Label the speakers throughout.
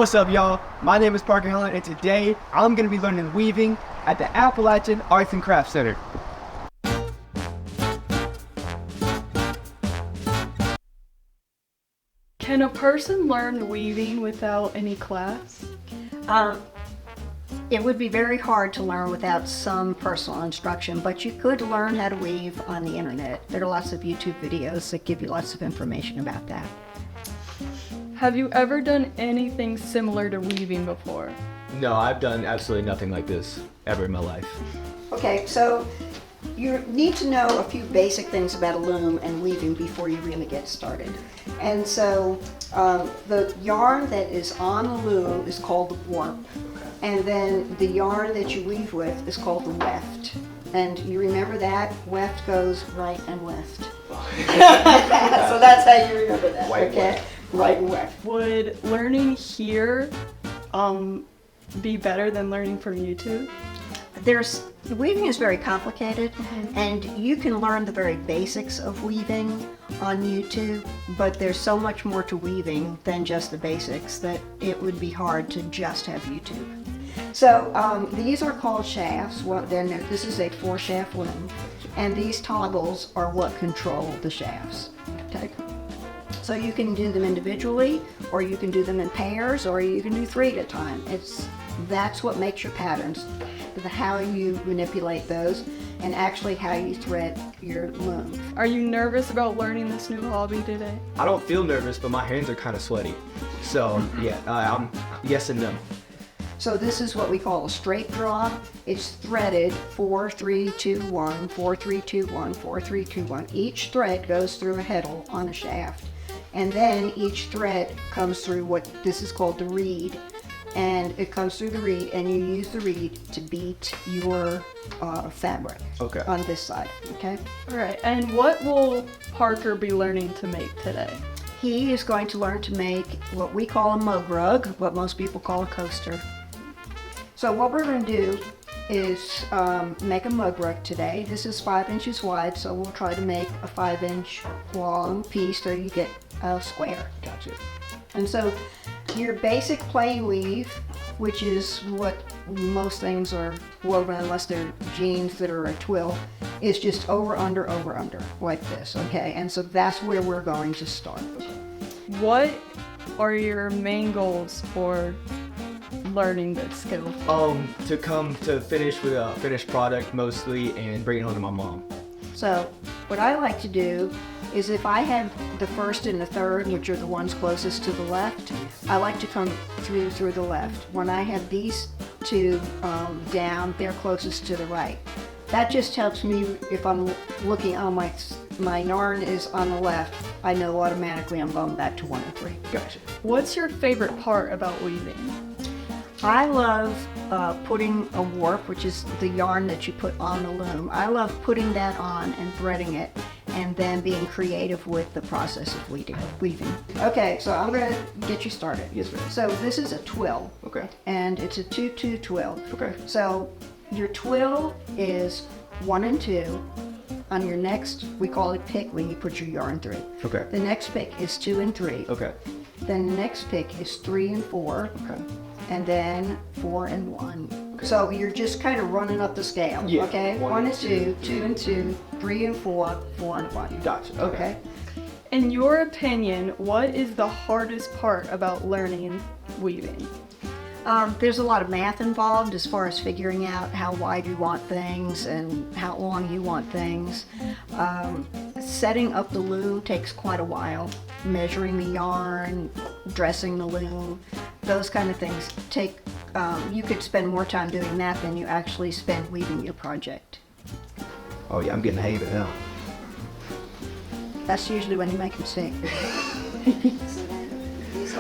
Speaker 1: What's up, y'all? My name is Parker Helen, and today I'm going to be learning weaving at the Appalachian Arts and Crafts Center.
Speaker 2: Can a person learn weaving without any class?
Speaker 3: It would be very hard to learn without some personal instruction, but you could learn how to weave on the internet. There are lots of YouTube videos that give you lots of information about that.
Speaker 2: Have you ever done anything similar to weaving before?
Speaker 1: No, I've done absolutely nothing like this ever in my life.
Speaker 3: Okay, so you need to know a few basic things about a loom and weaving before you really get started. And so the yarn that is on the loom is called the warp. And then the yarn that you weave with is called the weft. And you remember that? Weft goes right and left. So that's how you remember that, okay? Right and weft.
Speaker 2: Would learning here be better than learning from YouTube?
Speaker 3: Weaving is very complicated, and you can learn the very basics of weaving on YouTube, but there's so much more to weaving than just the basics that it would be hard to just have YouTube. So these are called shafts. Well, this is a 4-shaft loom, and these toggles are what control the shafts. Okay? So you can do them individually, or you can do them in pairs, or you can do 3 at a time. That's what makes your patterns, how you manipulate those, and actually how you thread your loom.
Speaker 2: Are you nervous about learning this new hobby today?
Speaker 1: I don't feel nervous, but my hands are kind of sweaty. So yeah, I'm yes and no.
Speaker 3: So this is what we call a straight draw. It's threaded 4, 3, 2, 1, 4, 3, 2, 1, 4, 3, 2, 1. Each thread goes through a heddle on a shaft, and then each thread comes through what this is called the reed. And it comes through the reed, and you use the reed to beat your fabric on this side, okay?
Speaker 2: All right, and what will Parker be learning to make today?
Speaker 3: He is going to learn to make what we call a mug rug, what most people call a coaster. So what we're going to do is make a mug rug today. This is 5 inches wide, so we'll try to make a 5-inch long piece so you get a square.
Speaker 1: Gotcha.
Speaker 3: And so your basic plain weave, which is what most things are woven unless they're jeans that are a twill, is just over, under, like this, okay? And so that's where we're going to start.
Speaker 2: What are your main goals for learning this skill?
Speaker 1: To come to finish with a finished product mostly and bring it home to my mom.
Speaker 3: So what I like to do is if I have the first and the third, which are the ones closest to the left, I like to come through the left. When I have these two down, they're closest to the right. That just helps me if I'm looking on my yarn is on the left, I know automatically I'm going back to 1 and 3.
Speaker 1: Gotcha.
Speaker 2: What's your favorite part about weaving?
Speaker 3: I love putting a warp, which is the yarn that you put on the loom. I love putting that on and threading it, and then being creative with the process of weaving. Okay, so I'm going to get you started.
Speaker 1: Yes, ma'am.
Speaker 3: So this is a twill.
Speaker 1: Okay.
Speaker 3: And it's a 2-2 twill.
Speaker 1: Okay.
Speaker 3: So your twill is 1 and 2. On your next, we call it pick when you put your yarn through.
Speaker 1: Okay.
Speaker 3: The next pick is 2 and 3.
Speaker 1: Okay.
Speaker 3: Then the next pick is 3 and 4.
Speaker 1: Okay.
Speaker 3: And then 4 and 1. Okay. So you're just kind of running up the scale,
Speaker 1: yeah.
Speaker 3: Okay? 1 and 2, 2 and 2, 3 and 4, 4 and 1.
Speaker 1: Gotcha.
Speaker 3: Okay?
Speaker 2: In your opinion, what is the hardest part about learning weaving?
Speaker 3: There's a lot of math involved as far as figuring out how wide you want things and how long you want things. Setting up the loom takes quite a while. Measuring the yarn, dressing the loom, those kind of things take, you could spend more time doing that than you actually spend weaving your project.
Speaker 1: Oh yeah, I'm getting the hang of it now.
Speaker 3: That's usually when you make a mistake.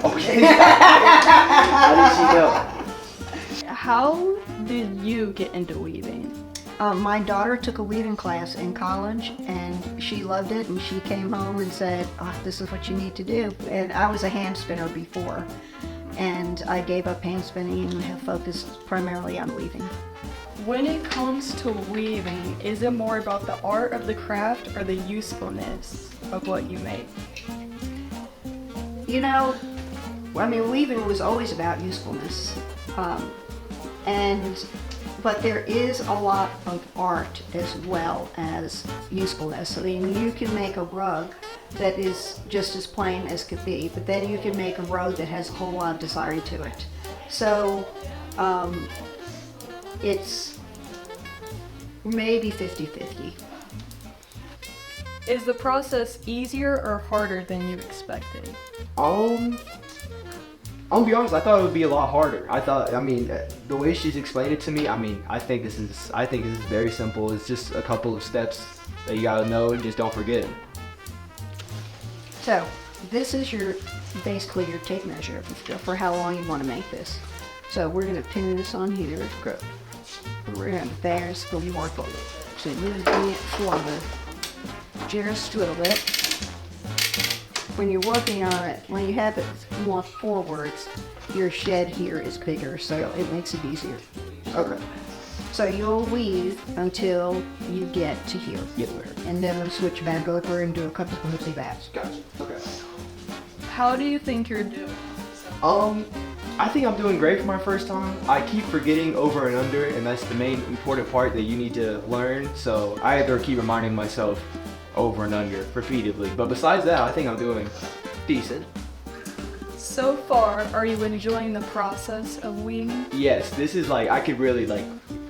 Speaker 1: Okay. How did she know?
Speaker 2: How did you get into weaving?
Speaker 3: My daughter took a weaving class in college, and she loved it, and she came home and said, this is what you need to do. And I was a hand spinner before, and I gave up hand spinning and have focused primarily on weaving.
Speaker 2: When it comes to weaving, is it more about the art of the craft or the usefulness of what you make?
Speaker 3: You know, Well, I mean, weaving was always about usefulness. Um, but there is a lot of art as well as usefulness. I mean, you can make a rug that is just as plain as could be, but then you can make a rug that has a whole lot of design to it. So it's maybe 50-50.
Speaker 2: Is the process easier or harder than you expected?
Speaker 1: I'll be honest, I thought it would be a lot harder. I mean, the way she's explained it to me, I mean, I think this is very simple. It's just a couple of steps that you gotta know and just don't forget.
Speaker 3: So this is basically your tape measure for how long you want to make this. So we're going to pin this on here.
Speaker 1: Okay.
Speaker 3: We're going to, there's the warp. So you're going to do it for the just a little bit. When you're working on it, when you have it more forwards, your shed here is bigger, so it makes it easier.
Speaker 1: Okay.
Speaker 3: So you'll weave until you get to here.
Speaker 1: Yes, ma'am.
Speaker 3: And then we'll switch back over and do a couple of loopy backs.
Speaker 1: Gotcha. Okay.
Speaker 2: How do you think you're doing?
Speaker 1: I think I'm doing great for my first time. I keep forgetting over and under, and that's the main important part that you need to learn. So I either keep reminding myself over and under repeatedly. But besides that, I think I'm doing decent.
Speaker 2: So far, are you enjoying the process of weaving?
Speaker 1: Yes, this is like, I could really like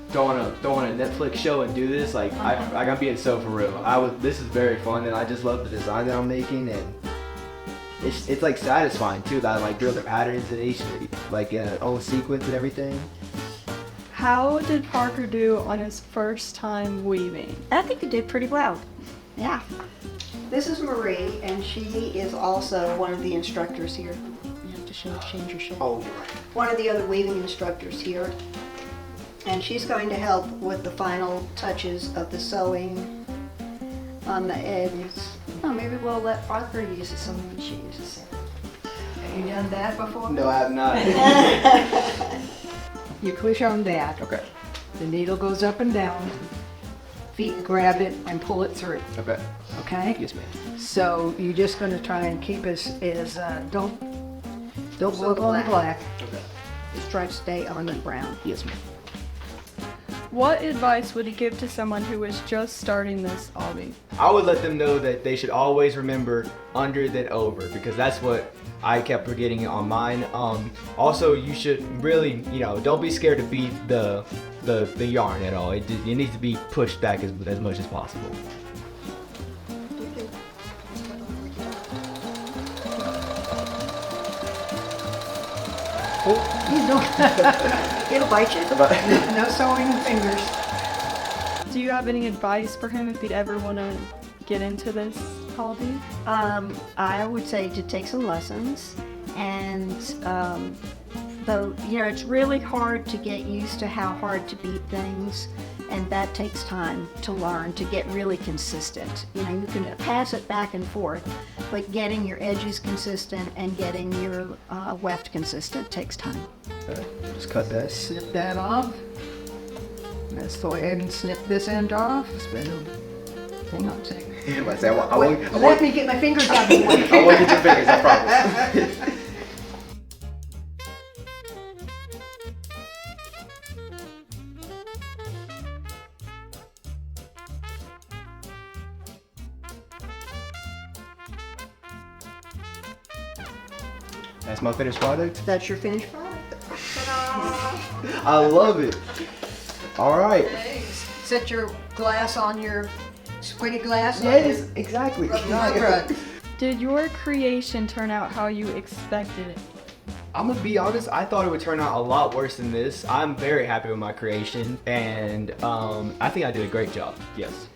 Speaker 1: throw on a Netflix show and do this. Like I'm being so for real. This is very fun, and I just love the design that I'm making, and it's like satisfying too that I like build the patterns and each like own sequence and everything.
Speaker 2: How did Parker do on his first time weaving?
Speaker 3: I think you did pretty well. Yeah. This is Marie, and she is also one of the instructors here. You have to change your shape.
Speaker 1: Oh.
Speaker 3: One of the other weaving instructors here. And she's going to help with the final touches of the sewing on the edges. Oh, maybe we'll let Parker use it so when she uses it. Have you done that before?
Speaker 1: No, I have not.
Speaker 3: You push on that.
Speaker 1: Okay.
Speaker 3: The needle goes up and down. Feet grab it and pull it through.
Speaker 1: Okay.
Speaker 3: Okay?
Speaker 1: Yes, ma'am.
Speaker 3: So you're just going to try and keep don't look on the black.
Speaker 1: Okay.
Speaker 3: Just try to stay on the brown.
Speaker 1: Yes, ma'am.
Speaker 2: What advice would you give to someone who is just starting this hobby?
Speaker 1: I would let them know that they should always remember under than over, because that's what I kept forgetting on mine. Also, you should really, don't be scared to beat the yarn at all. It needs to be pushed back as much as possible.
Speaker 3: You don't. It'll bite you. No sewing fingers.
Speaker 2: Do you have any advice for him if he'd ever want to get into this hobby?
Speaker 3: I would say to take some lessons, and though it's really hard to get used to how hard to beat things, and that takes time to learn to get really consistent. You can pass it back and forth, but getting your edges consistent and getting your weft consistent takes time.
Speaker 1: Okay. Just cut that.
Speaker 3: Snip that off. Let's go ahead and snip this end off. Hang on a second. Let me get my fingers out of the way.
Speaker 1: I won't get your fingers, I promise. That's my finished product.
Speaker 3: That's your finished product.
Speaker 1: I love it. All right.
Speaker 3: Set your glass on your springy glass.
Speaker 1: Yes, exactly.
Speaker 3: Right.
Speaker 2: Did your creation turn out how you expected it?
Speaker 1: I'm gonna be honest, I thought it would turn out a lot worse than this. I'm very happy with my creation, and I think I did a great job. Yes.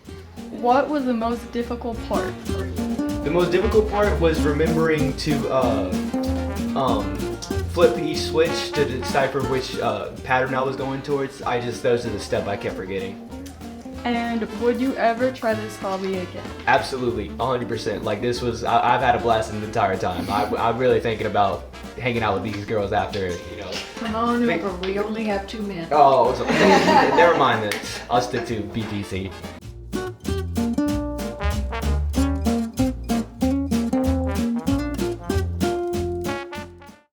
Speaker 2: What was the most difficult part?
Speaker 1: The most difficult part was remembering to flip each switch to decipher which pattern I was going towards. Those are the steps I kept forgetting.
Speaker 2: And would you ever try this hobby again?
Speaker 1: Absolutely, 100%. Like I've had a blast the entire time. I'm really thinking about hanging out with these girls after,
Speaker 3: Come on over, we only have 2 minutes.
Speaker 1: Oh, never mind then. I'll stick to BTC.